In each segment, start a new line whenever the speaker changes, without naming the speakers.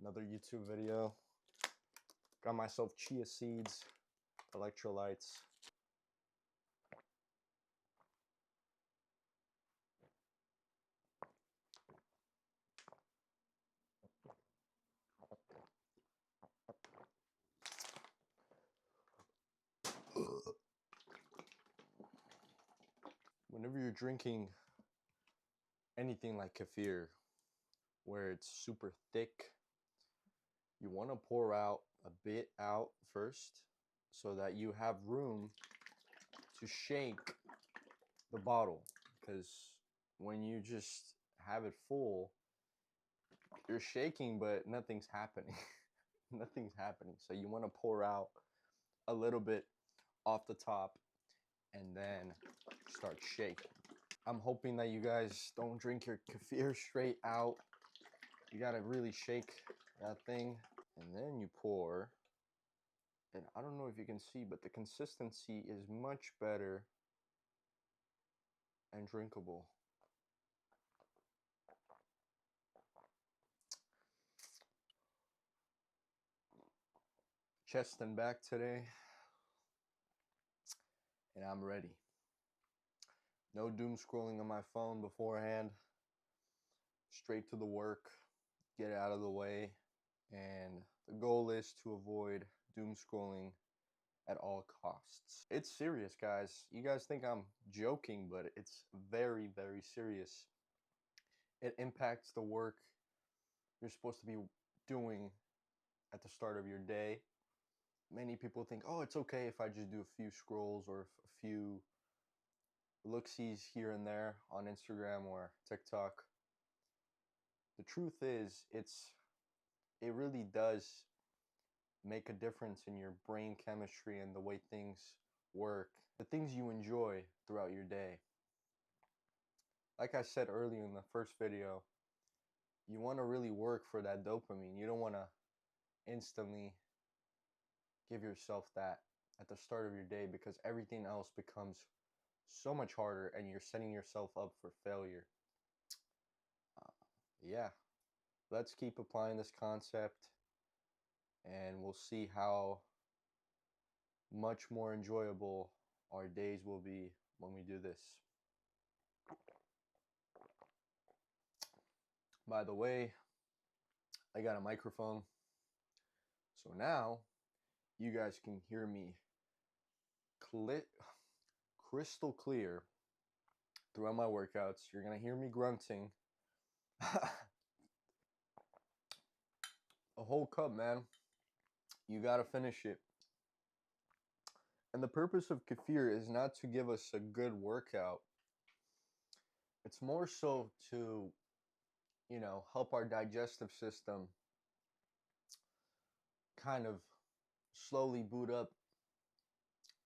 Another YouTube video. Got myself chia seeds, electrolytes. Whenever you're drinking anything like kefir, where it's super thick, you want to pour out a bit out first so that you have room to shake the bottle, because when you just have it full, you're shaking but nothing's happening. Nothing's happening. So you want to pour out a little bit off the top and then start shaking. I'm hoping that you guys don't drink your kefir straight out. You gotta really shake that thing, and then you pour. And I don't know if you can see, but the consistency is much better and drinkable. Chest and back today, and I'm ready. No doom scrolling on my phone beforehand. Straight to the work, get it out of the way, and the goal is to avoid doom scrolling at all costs. It's serious, guys. You guys think I'm joking, but it's very, very serious. It impacts the work you're supposed to be doing at the start of your day. Many people think, oh, it's okay if I just do a few scrolls or a few look-sees here and there on Instagram or TikTok. The truth is, it really does make a difference in your brain chemistry and the way things work, the things you enjoy throughout your day. Like I said earlier in the first video, you want to really work for that dopamine. You don't want to instantly give yourself that at the start of your day, because everything else becomes so much harder and you're setting yourself up for failure. Yeah, let's keep applying this concept and we'll see how much more enjoyable our days will be when we do this. By the way, I got a microphone, so now you guys can hear me crystal clear throughout my workouts. You're gonna hear me grunting. A whole cup, man. You gotta finish it. And the purpose of kefir is not to give us a good workout. It's more so to, help our digestive system kind of slowly boot up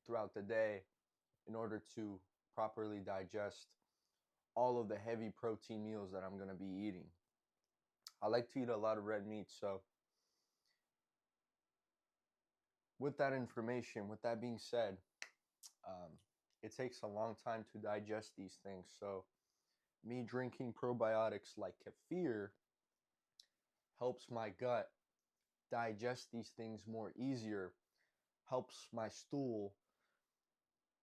throughout the day in order to properly digest all of the heavy protein meals that I'm going to be eating. I like to eat a lot of red meat, so with that information, with that being said, it takes a long time to digest these things. So me drinking probiotics like kefir helps my gut digest these things more easier, helps my stool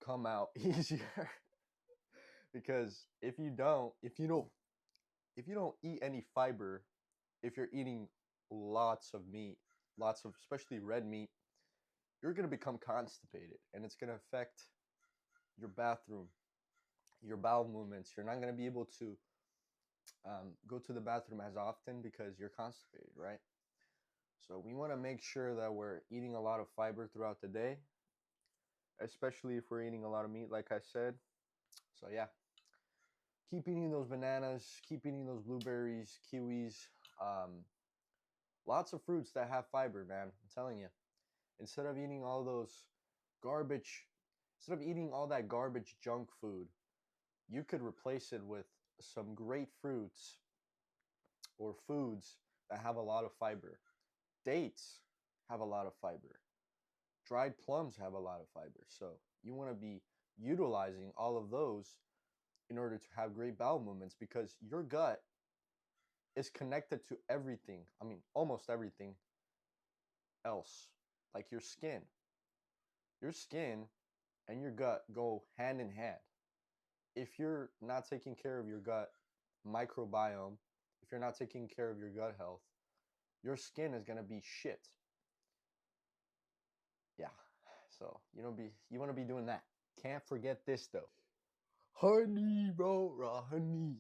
come out easier. Because if you don't eat any fiber, if you're eating lots of meat, especially red meat, you're going to become constipated, and it's going to affect your bathroom, your bowel movements. You're not going to be able to go to the bathroom as often because you're constipated, right? So we want to make sure that we're eating a lot of fiber throughout the day, especially if we're eating a lot of meat, like I said. So yeah, keep eating those bananas, keep eating those blueberries, kiwis, lots of fruits that have fiber, man. I'm telling you. Instead of eating all those garbage, instead of eating all that garbage junk food, you could replace it with some great fruits or foods that have a lot of fiber. Dates have a lot of fiber. Dried plums have a lot of fiber. So you want to be utilizing all of those in order to have great bowel movements, because your gut is connected to everything. I mean, almost everything else. Like your skin. Your skin and your gut go hand in hand. If you're not taking care of your gut microbiome, if you're not taking care of your gut health, your skin is gonna be shit. Yeah. So you want to be doing that. Can't forget this though. Honey, bro, raw honey.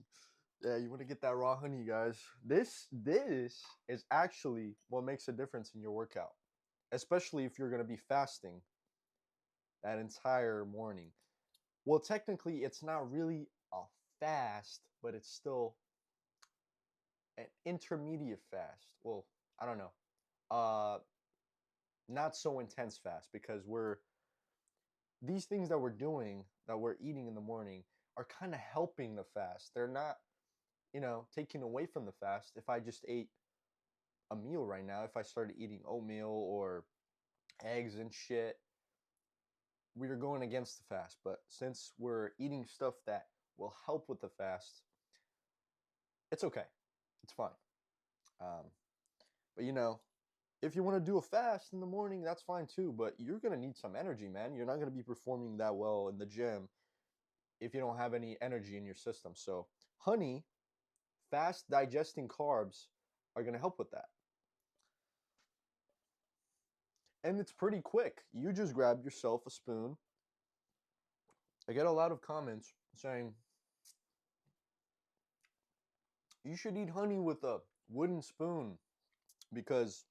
Yeah, you want to get that raw honey, guys. This is actually what makes a difference in your workout, especially if you're gonna be fasting that entire morning. Well, technically, it's not really a fast, but it's still an intermediate fast. Well, I don't know. Not so intense fast because these things that we're doing, that we're eating in the morning, are kind of helping the fast. They're not, taking away from the fast. If I just ate a meal right now, if I started eating oatmeal or eggs and shit, we are going against the fast. But since we're eating stuff that will help with the fast, it's okay. It's fine. But if you want to do a fast in the morning, that's fine too. But you're going to need some energy, man. You're not going to be performing that well in the gym if you don't have any energy in your system. So honey, fast digesting carbs are going to help with that. And it's pretty quick. You just grab yourself a spoon. I get a lot of comments saying you should eat honey with a wooden spoon because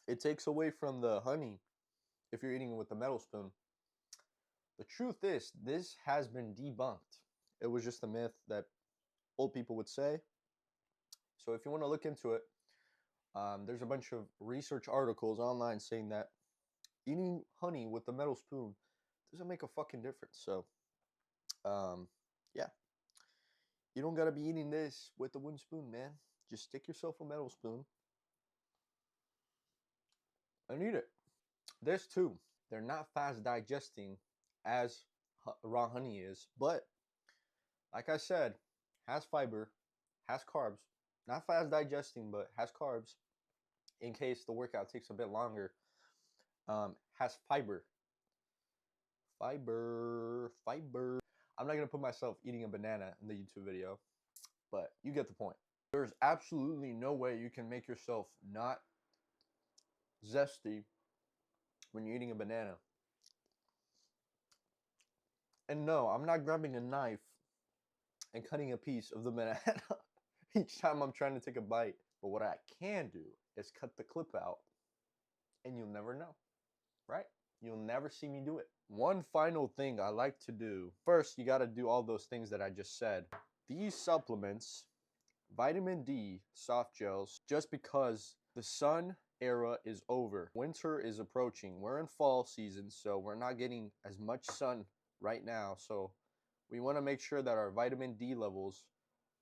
it takes away from the honey if you're eating it with a metal spoon. The truth is, this has been debunked. It was just a myth that old people would say. So if you want to look into it, there's a bunch of research articles online saying that eating honey with a metal spoon doesn't make a fucking difference. So, yeah. You don't gotta be eating this with a wooden spoon, man. Just stick yourself a metal spoon and eat it. This too, they're not fast digesting as raw honey is, but like I said, has fiber, has carbs. Not fast digesting, but has carbs in case the workout takes a bit longer. Has fiber. Fiber. I'm not gonna put myself eating a banana in the YouTube video, but you get the point. There's absolutely no way you can make yourself not zesty when you're eating a banana. And no, I'm not grabbing a knife and cutting a piece of the banana each time I'm trying to take a bite. But what I can do is cut the clip out and you'll never know, right? You'll never see me do it. One final thing I like to do. First, you got to do all those things that I just said. These supplements, vitamin D soft gels, just because the sun era is over. Winter is approaching. We're in fall season, so we're not getting as much sun right now. So we want to make sure that our vitamin D levels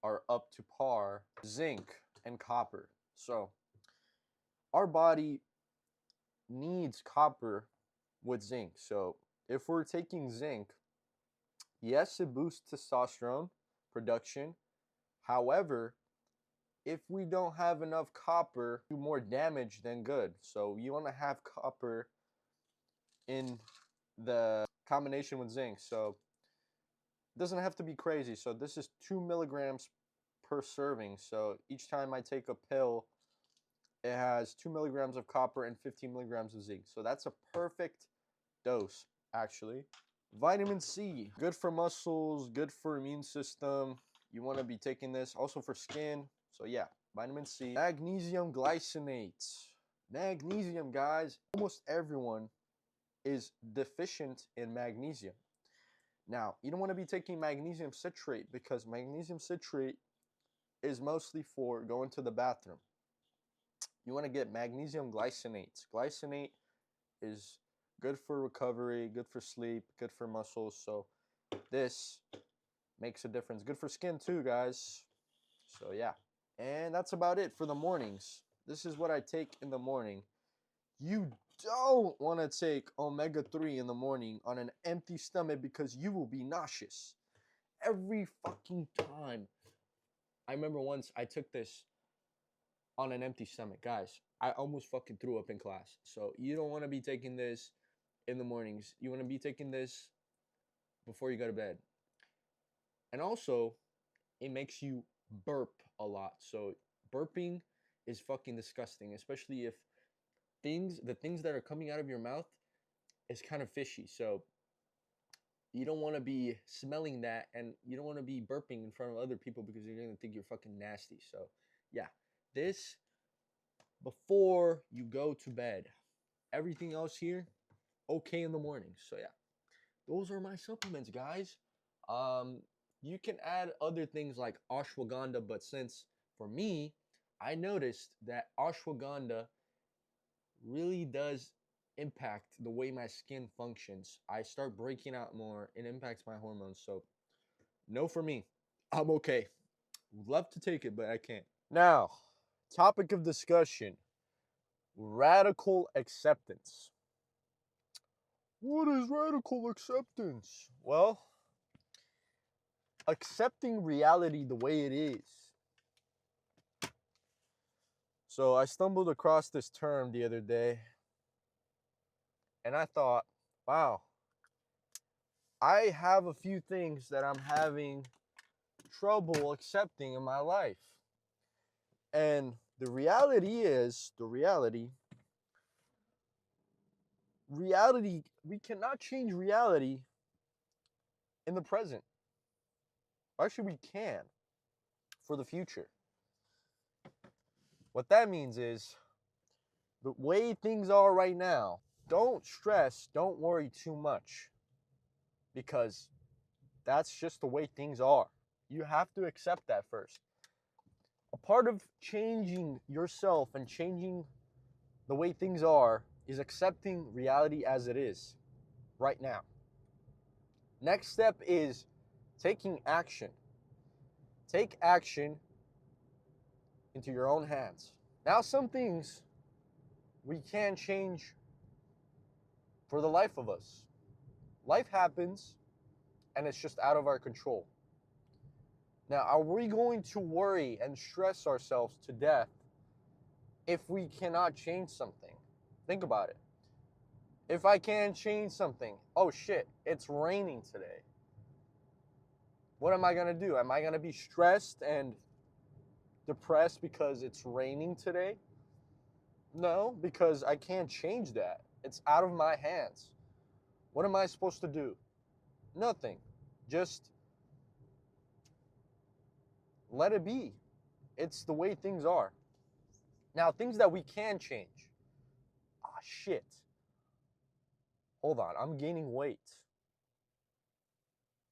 are up to par. Zinc and copper. So our body needs copper with zinc. So if we're taking zinc, yes, it boosts testosterone production. However, if we don't have enough copper, do more damage than good. So you want to have copper in the combination with zinc. So it doesn't have to be crazy. So this is 2 milligrams per serving. So each time I take a pill, it has 2 milligrams of copper and 15 milligrams of zinc. So that's a perfect dose, actually. Vitamin C, good for muscles, good for immune system. You want to be taking this also for skin. So yeah, vitamin C. Magnesium glycinate. Magnesium, guys. Almost everyone is deficient in magnesium. Now, you don't want to be taking magnesium citrate because magnesium citrate is mostly for going to the bathroom. You want to get magnesium glycinate. Glycinate is good for recovery, good for sleep, good for muscles. So this makes a difference. Good for skin too, guys. So yeah. And that's about it for the mornings. This is what I take in the morning. You don't want to take omega-3 in the morning on an empty stomach because you will be nauseous. Every fucking time. I remember once I took this on an empty stomach. Guys, I almost fucking threw up in class. So you don't want to be taking this in the mornings. You want to be taking this before you go to bed. And also, it makes you burp a lot. So burping is fucking disgusting, especially if the things that are coming out of your mouth is kind of fishy. So you don't want to be smelling that, and you don't want to be burping in front of other people because you're going to think you're fucking nasty. So yeah, this before you go to bed. Everything else here, okay in the morning. So yeah, those are my supplements, guys. You can add other things like ashwagandha, but since for me, I noticed that ashwagandha really does impact the way my skin functions. I start breaking out more. It impacts my hormones. So no for me. I'm okay. Would love to take it, but I can't. Now, topic of discussion: radical acceptance. What is radical acceptance? Well, accepting reality the way it is. So I stumbled across this term the other day, and I thought, wow, I have a few things that I'm having trouble accepting in my life. And the reality is, reality, we cannot change reality in the present. Actually, we can for the future. What that means is, the way things are right now, don't stress, don't worry too much, because that's just the way things are. You have to accept that first. A part of changing yourself and changing the way things are is accepting reality as it is right now. Next step is taking action. Take action into your own hands. Now, some things we can change for the life of us. Life happens, and it's just out of our control. Now, are we going to worry and stress ourselves to death if we cannot change something? Think about it. If I can't change something, oh shit, it's raining today. What am I going to do? Am I going to be stressed and depressed because it's raining today? No, because I can't change that. It's out of my hands. What am I supposed to do? Nothing. Just let it be. It's the way things are. Now, things that we can change. Ah, shit. Hold on, I'm gaining weight.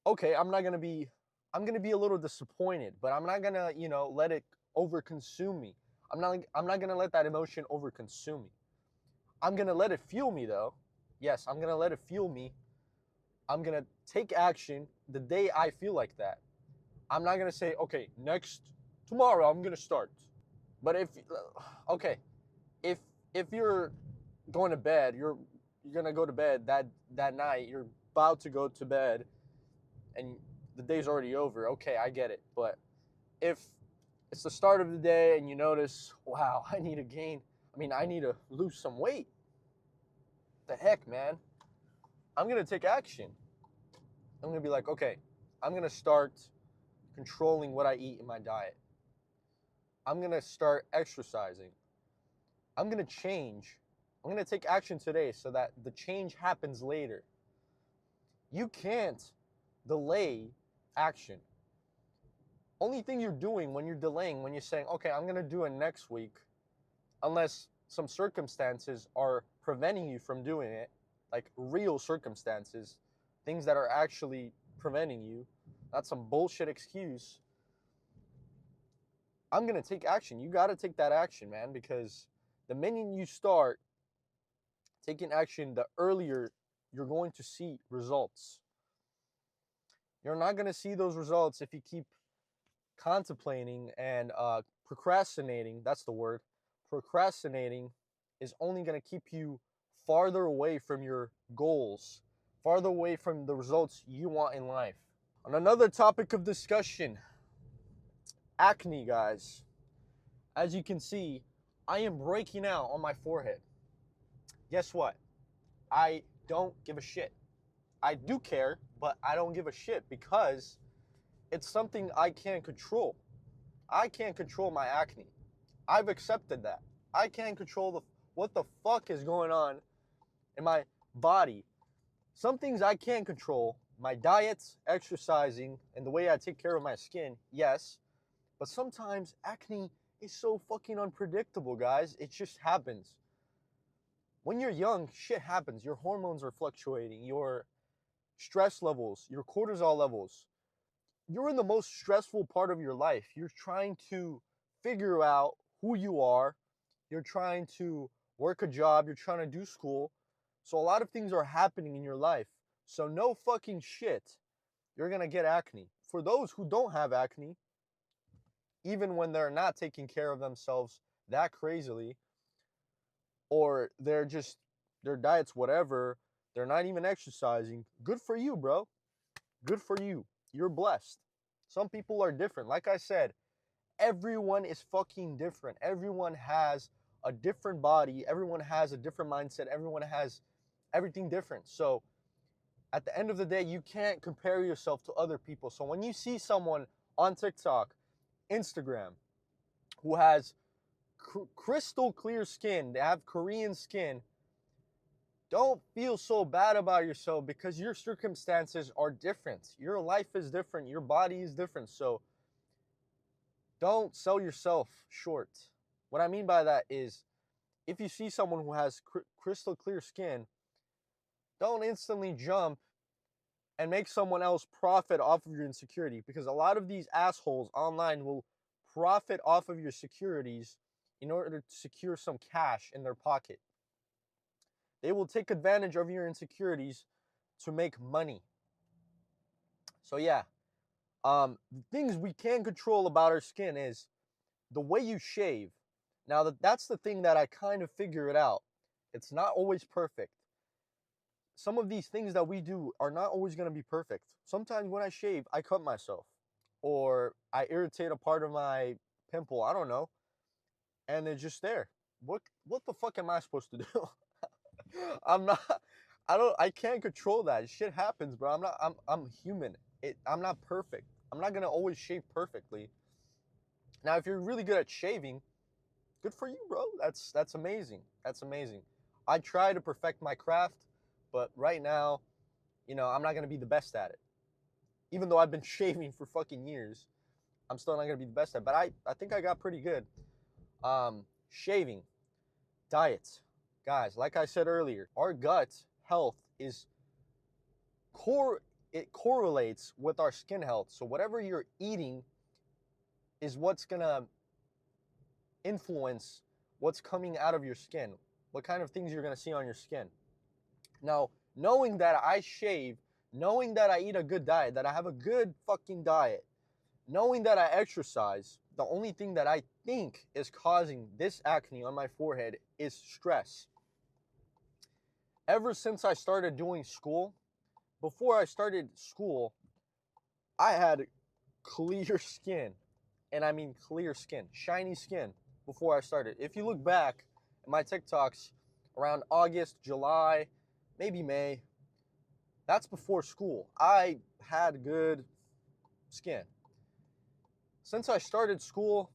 Okay, I'm going to be a little disappointed, but I'm not going to, let it overconsume me. I'm not going to let that emotion overconsume me. I'm going to let it fuel me though. Yes, I'm going to let it fuel me. I'm going to take action the day I feel like that. I'm not going to say, okay, tomorrow I'm going to start. But if you're going to bed, you're going to go to bed that night, you're about to go to bed and the day's already over. Okay, I get it. But if it's the start of the day and you notice, wow, I need to lose some weight. The heck, man? I'm going to take action. I'm going to be like, okay, I'm going to start controlling what I eat in my diet. I'm going to start exercising. I'm going to change. I'm going to take action today so that the change happens later. You can't delay action. Only thing you're doing when you're delaying, when you're saying, okay, I'm going to do it next week, unless some circumstances are preventing you from doing it, like real circumstances, things that are actually preventing you, not some bullshit excuse. I'm going to take action. You got to take that action, man, because the minute you start taking action, the earlier you're going to see results. You're not going to see those results if you keep contemplating and procrastinating. That's the word. Procrastinating is only going to keep you farther away from your goals, farther away from the results you want in life. On another topic of discussion, acne, guys. As you can see, I am breaking out on my forehead. Guess what? I don't give a shit. I do care, but I don't give a shit because it's something I can't control. I can't control my acne. I've accepted that. I can't control what the fuck is going on in my body. Some things I can't control. My diets, exercising, and the way I take care of my skin, yes. But sometimes acne is so fucking unpredictable, guys. It just happens. When you're young, shit happens. Your hormones are fluctuating, your stress levels, your cortisol levels. You're in the most stressful part of your life. You're trying to figure out who you are. You're trying to work a job. You're trying to do school. So a lot of things are happening in your life. So no fucking shit, you're going to get acne. For those who don't have acne, even when they're not taking care of themselves that crazily, or they're just, their diet's whatever, they're not even exercising, good for you, bro. Good for you. You're blessed. Some people are different. Like I said, everyone is fucking different. Everyone has a different body. Everyone has a different mindset. Everyone has everything different. So at the end of the day, you can't compare yourself to other people. So when you see someone on TikTok, Instagram, who has crystal clear skin, they have Korean skin, don't feel so bad about yourself because your circumstances are different. Your life is different. Your body is different. So don't sell yourself short. What I mean by that is if you see someone who has crystal clear skin, don't instantly jump and make someone else profit off of your insecurity, because a lot of these assholes online will profit off of your securities in order to secure some cash in their pocket. They will take advantage of your insecurities to make money. So yeah, the things we can control about our skin is the way you shave. Now that's the thing that I kind of figured out. It's not always perfect. Some of these things that we do are not always going to be perfect. Sometimes when I shave, I cut myself or I irritate a part of my pimple, I don't know, and it's just there. What the fuck am I supposed to do? I'm not I can't control that. Shit happens, bro. I'm human. I'm not perfect. I'm not going to always shave perfectly. Now, if you're really good at shaving, good for you, bro. That's amazing. That's amazing. I try to perfect my craft, but right now, I'm not gonna be the best at it. Even though I've been shaving for fucking years, I'm still not gonna be the best at it. But I think I got pretty good. Shaving, diet, guys. Like I said earlier, our gut health is it correlates with our skin health. So whatever you're eating is what's gonna influence what's coming out of your skin, what kind of things you're going to see on your skin. Now, knowing that I shave, knowing that I eat a good diet, that I have a good fucking diet, knowing that I exercise, the only thing that I think is causing this acne on my forehead is stress. Ever since I started doing school, before I started school, I had clear skin. And I mean clear skin, shiny skin before I started. If you look back at my TikToks around August, July, maybe May, that's before school. I had good skin. Since I started school,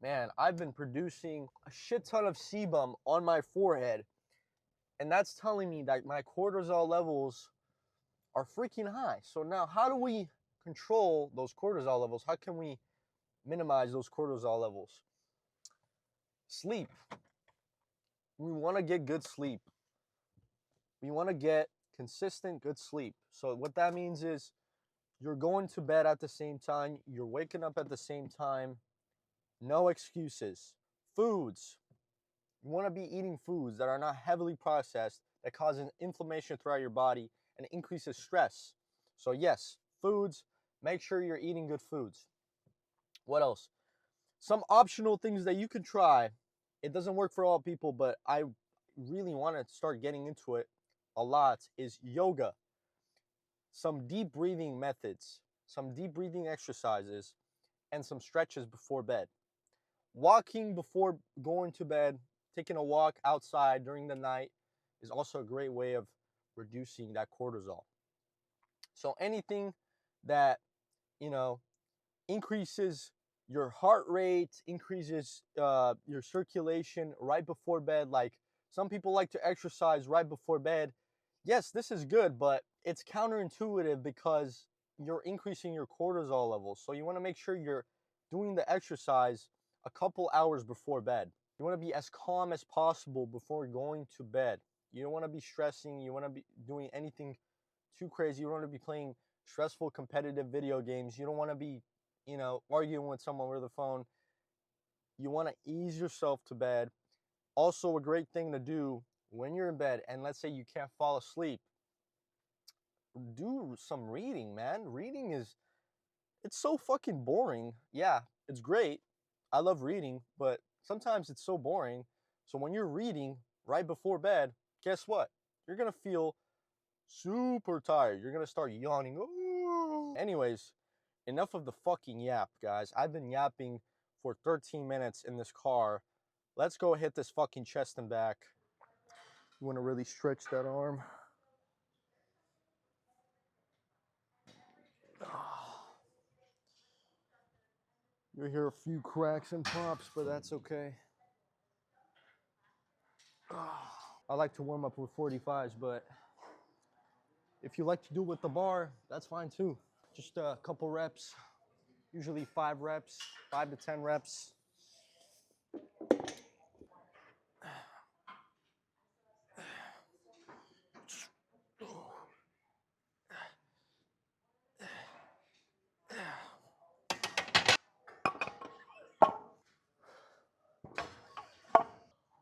man, I've been producing a shit ton of sebum on my forehead. And that's telling me that my cortisol levels are freaking high. So now how do we control those cortisol levels? How can we minimize those cortisol levels? Sleep. We want to get good sleep. We want to get consistent good sleep. So what that means is you're going to bed at the same time, you're waking up at the same time. No excuses. Foods. You want to be eating foods that are not heavily processed, that causes inflammation throughout your body and increases stress. So yes, foods, make sure you're eating good foods. What else? Some optional things that you can try. It doesn't work for all people, but I really want to start getting into it a lot, is yoga. Some deep breathing methods, some deep breathing exercises, and some stretches before bed. walking before going to bed, taking a walk outside during the night is also a great way of reducing that cortisol. So anything that, you know, increases your heart rate, increases your circulation right before bed. Like some people like to exercise right before bed. Yes, this is good, but it's counterintuitive because you're increasing your cortisol levels. So you want to make sure you're doing the exercise a couple hours before bed. You want to be as calm as possible before going to bed. You don't want to be stressing. You want to be doing anything too crazy. You don't want to be playing stressful competitive video games. You don't want to be, arguing with someone over the phone. You want to ease yourself to bed. Also, a great thing to do when you're in bed, and let's say you can't fall asleep, do some reading, man. Reading it's so fucking boring. Yeah, it's great. I love reading, but sometimes it's so boring. So when you're reading right before bed, guess what? You're gonna feel super tired. You're gonna start yawning. Ooh. Anyways, enough of the fucking yap, guys. I've been yapping for 13 minutes in this car. Let's go hit this fucking chest and back. You want to really stretch that arm. You'll hear a few cracks and pops, but that's okay. I like to warm up with 45s, but if you like to do it with the bar, that's fine too. Just a couple reps, usually 5 reps, 5 to 10 reps.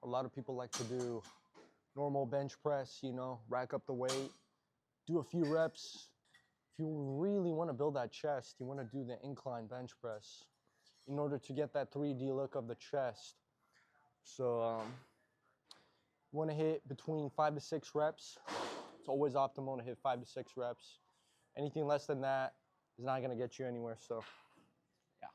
A lot of people like to do normal bench press, rack up the weight, do a few reps. If you really want to build that chest, you want to do the incline bench press in order to get that 3D look of the chest. So you want to hit between 5 to 6 reps. It's always optimal to hit 5 to 6 reps. Anything less than that is not going to get you anywhere. So, yeah.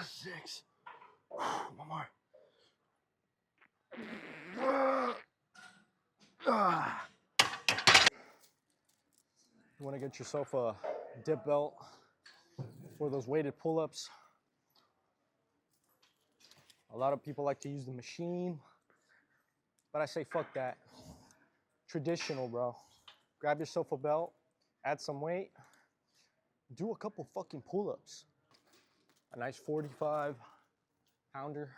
Six. One more. You want to get yourself a dip belt for those weighted pull-ups. A lot of people like to use the machine, but I say fuck that. Traditional, bro. Grab yourself a belt, add some weight, do a couple fucking pull-ups. A nice 45 pounder.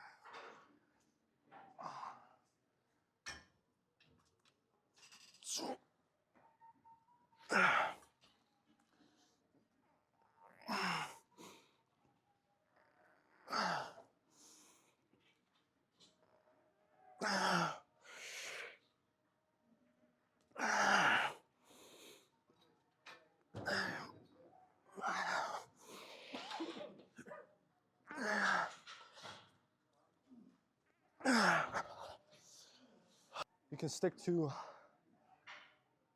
You can stick to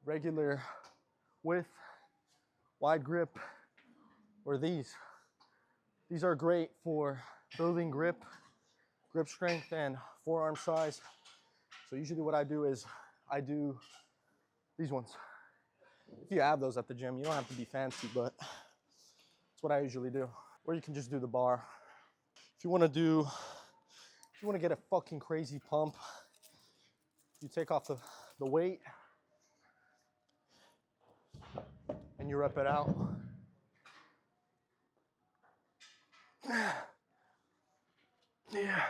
regular width, wide grip, or these. These are great for building grip strength, and forearm size. So usually what I do is I do these ones. If you have those at the gym, you don't have to be fancy, but that's what I usually do. Or you can just do the bar. If you want to get a fucking crazy pump, you take off the weight and you rep it out. Yeah.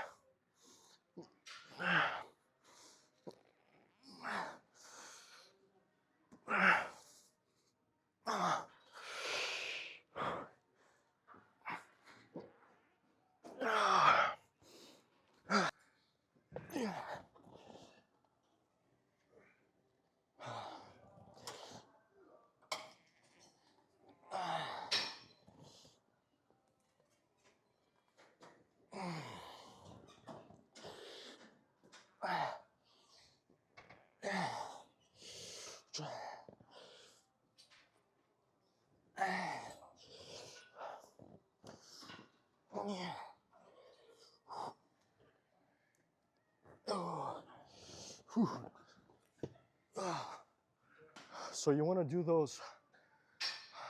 So you want to do those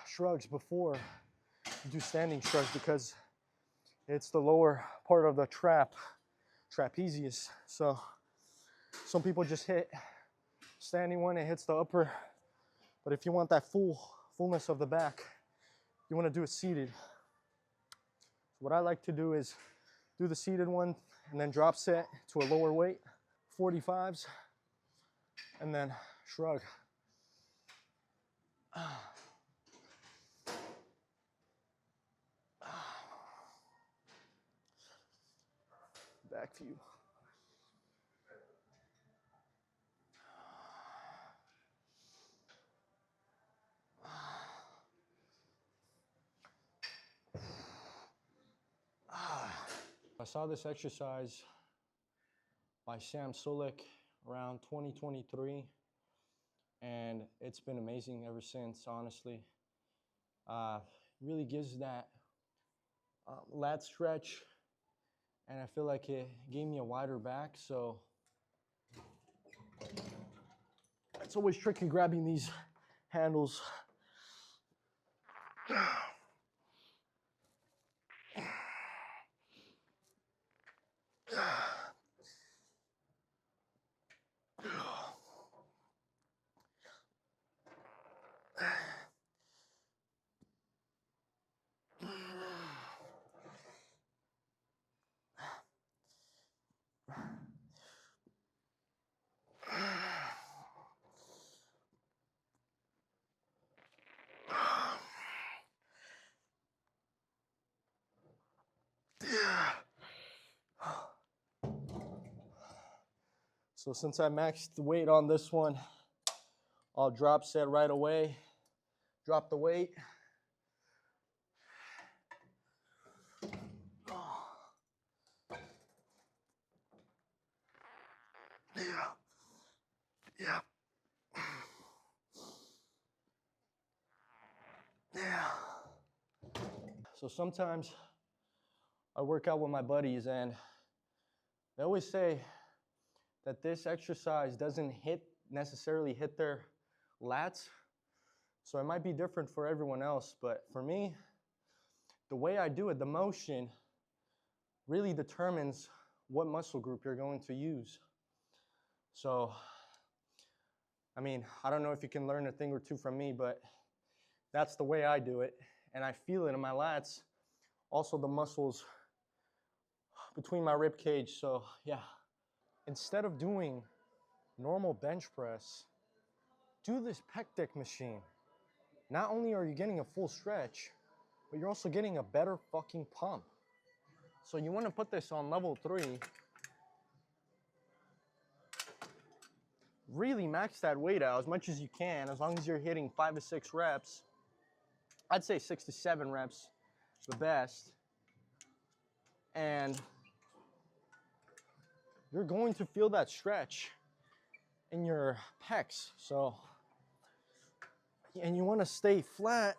shrugs before you do standing shrugs because it's the lower part of the trapezius. So some people just hit standing one, it hits the upper. But if you want that fullness of the back, you want to do it seated. What I like to do is do the seated one and then drop set to a lower weight, 45s, and then shrug. Back to you. I saw this exercise by Sam Sulek around 2023, and it's been amazing ever since, honestly. Really gives that lat stretch, and I feel like it gave me a wider back, so it's always tricky grabbing these handles. So since I maxed the weight on this one, I'll drop set right away, drop the weight. Yeah. Yeah. Yeah. So sometimes I work out with my buddies and they always say that this exercise doesn't necessarily hit their lats. So it might be different for everyone else, but for me, the way I do it, the motion really determines what muscle group you're going to use. So, I mean, I don't know if you can learn a thing or two from me, but that's the way I do it. And I feel it in my lats, also the muscles between my rib cage. So yeah, instead of doing normal bench press, do this pec deck machine. Not only are you getting a full stretch, but you're also getting a better fucking pump. So you want to put this on level 3. Really max that weight out as much as you can, as long as you're hitting 5 to 6 reps. I'd say 6 to 7 reps, the best. And you're going to feel that stretch in your pecs. So, and you want to stay flat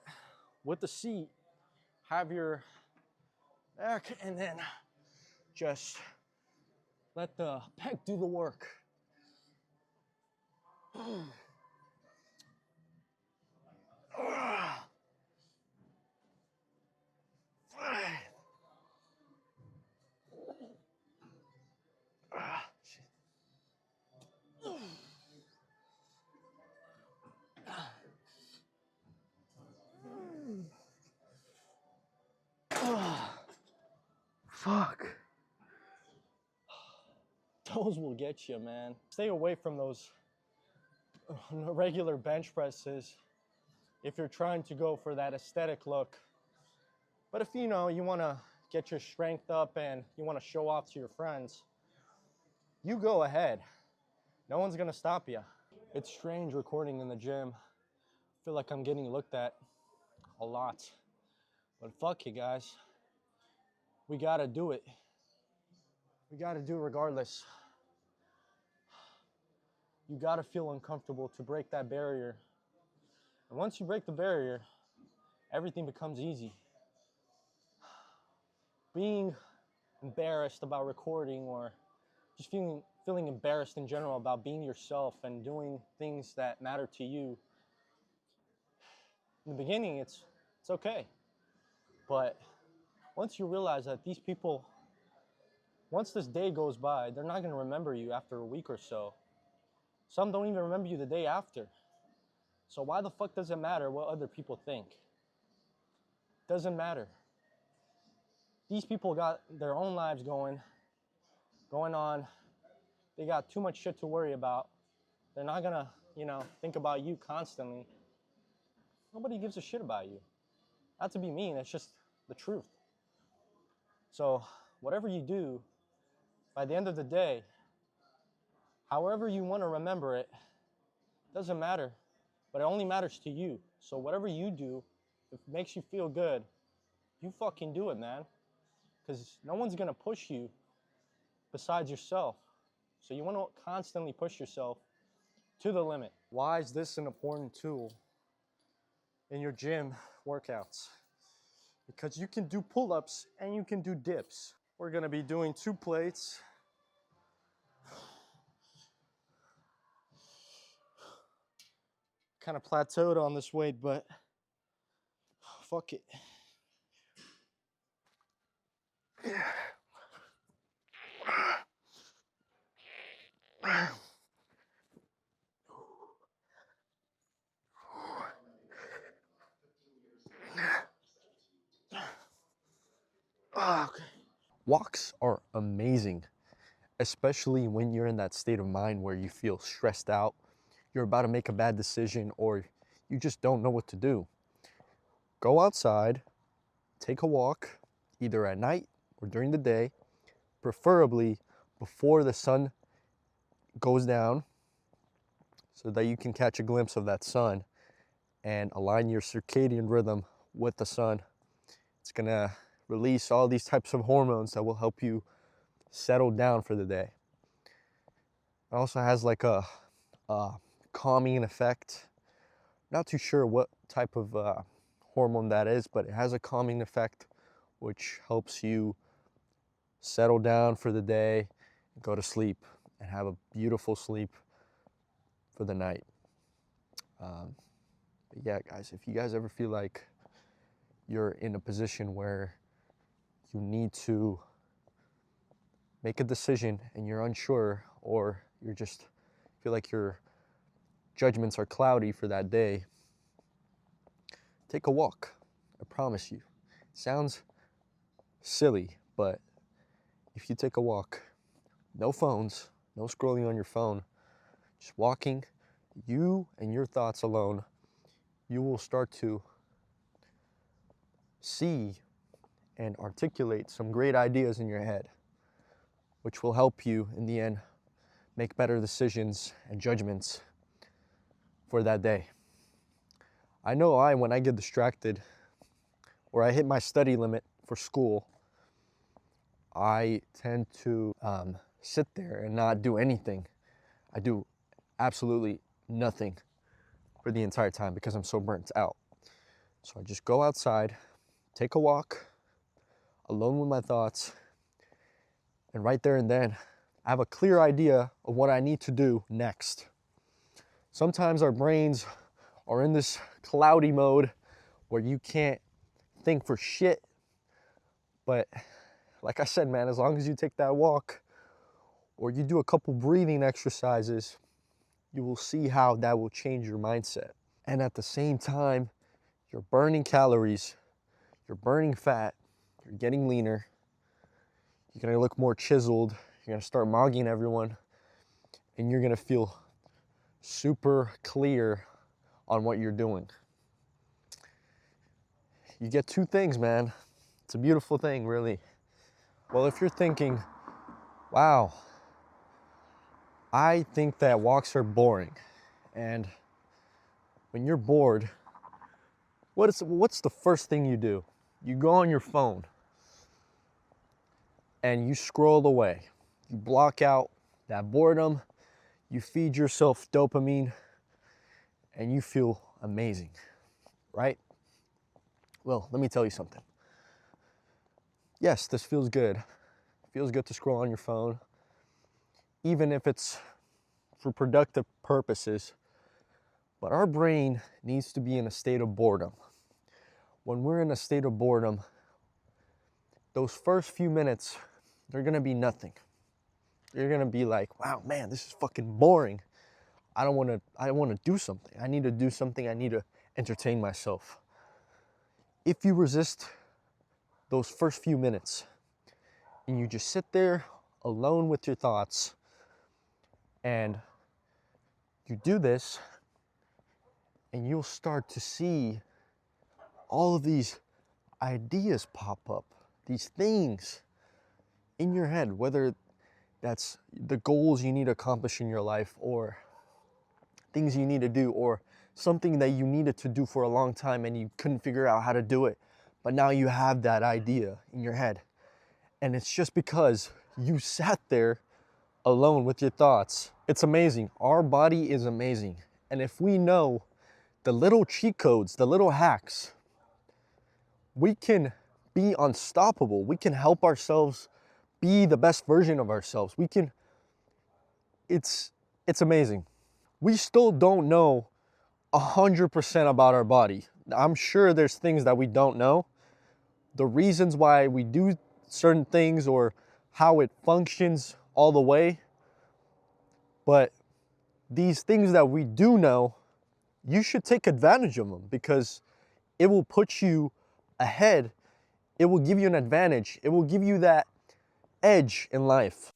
with the seat. Have your back and then just let the pec do the work. Fuck. Those will get you, man. Stay away from those regular bench presses if you're trying to go for that aesthetic look. But if you know you want to get your strength up and you want to show off to your friends, you go ahead. No one's gonna stop you. It's strange recording in the gym. I feel like I'm getting looked at a lot. But fuck you guys. We gotta do it. We gotta do it regardless. You gotta feel uncomfortable to break that barrier. And once you break the barrier, everything becomes easy. Being embarrassed about recording or just feeling embarrassed in general about being yourself and doing things that matter to you
In the beginning, it's okay. But once you realize that these people, once this day goes by, they're not going to remember you after a week or so. Some don't even remember you the day after. So why the fuck does it matter what other people think? Doesn't matter. These people got their own lives going on. They got too much shit to worry about. They're not gonna, think about you constantly. Nobody gives a shit about you. Not to be mean, it's just the truth. So whatever you do, by the end of the day, however you want to remember it, doesn't matter. But it only matters to you. So whatever you do, if it makes you feel good, you fucking do it, man. Because no one's gonna push you besides yourself. So you want to constantly push yourself to the limit. Why is this an important tool in your gym workouts? Because you can do pull-ups and you can do dips. We're gonna be doing 2 plates. Kind of plateaued on this weight, but fuck it. Okay. Walks are amazing, especially when you're in that state of mind where you feel stressed out, you're about to make a bad decision, or you just don't know what to do. Go outside, take a walk, either at night or during the day, preferably before the sun goes down, so that you can catch a glimpse of that sun and align your circadian rhythm with the sun. It's gonna release all these types of hormones that will help you settle down for the day. It also has like a calming effect. Not too sure what type of hormone that is, but it has a calming effect which helps you settle down for the day, go to sleep, and have a beautiful sleep for the night. But yeah, guys, if you guys ever feel like you're in a position where you need to make a decision and you're unsure, or you're just feel like your judgments are cloudy for that day, take a walk. I promise you. It sounds silly, but if you take a walk, no phones, no scrolling on your phone, just walking, you and your thoughts alone, you will start to see and articulate some great ideas in your head, which will help you in the end make better decisions and judgments for that day. I know when I get distracted or I hit my study limit for school, I tend to sit there and not do anything. I do absolutely nothing for the entire time because I'm so burnt out. So I just go outside, take a walk, alone with my thoughts, and right there and then, I have a clear idea of what I need to do next. Sometimes our brains are in this cloudy mode where you can't think for shit. But like I said, man, as long as you take that walk or you do a couple breathing exercises, you will see how that will change your mindset. And at the same time, you're burning calories, you're burning fat, you're getting leaner, you're gonna look more chiseled, you're gonna start mogging everyone, and you're gonna feel super clear on what you're doing. You get 2 things, man. It's a beautiful thing, really. Well, if you're thinking, wow, I think that walks are boring, and when you're bored, what's the first thing you do? You go on your phone and you scroll away. You block out that boredom, you feed yourself dopamine, and you feel amazing, right? Well, let me tell you something. Yes, this feels good. It feels good to scroll on your phone, even if it's for productive purposes. But our brain needs to be in a state of boredom. When we're in a state of boredom, those first few minutes, they're gonna be nothing. You're gonna be like, wow, man, this is fucking boring. I wanna do something. I need to do something. I need to entertain myself. If you resist those first few minutes and you just sit there alone with your thoughts and you do this, and you'll start to see all of these ideas pop up, these things in your head, whether that's the goals you need to accomplish in your life, or things you need to do, or something that you needed to do for a long time and you couldn't figure out how to do it, but now you have that idea in your head. And it's just because you sat there alone with your thoughts. It's amazing. Our body is amazing. And if we know the little cheat codes, the little hacks, we can be unstoppable. We can help ourselves be the best version of ourselves. It's amazing. We still don't know 100% about our body. I'm sure there's things that we don't know. The reasons why we do certain things or how it functions all the way. But these things that we do know, you should take advantage of them, because it will put you ahead. It will give you an advantage. It will give you that edge in life.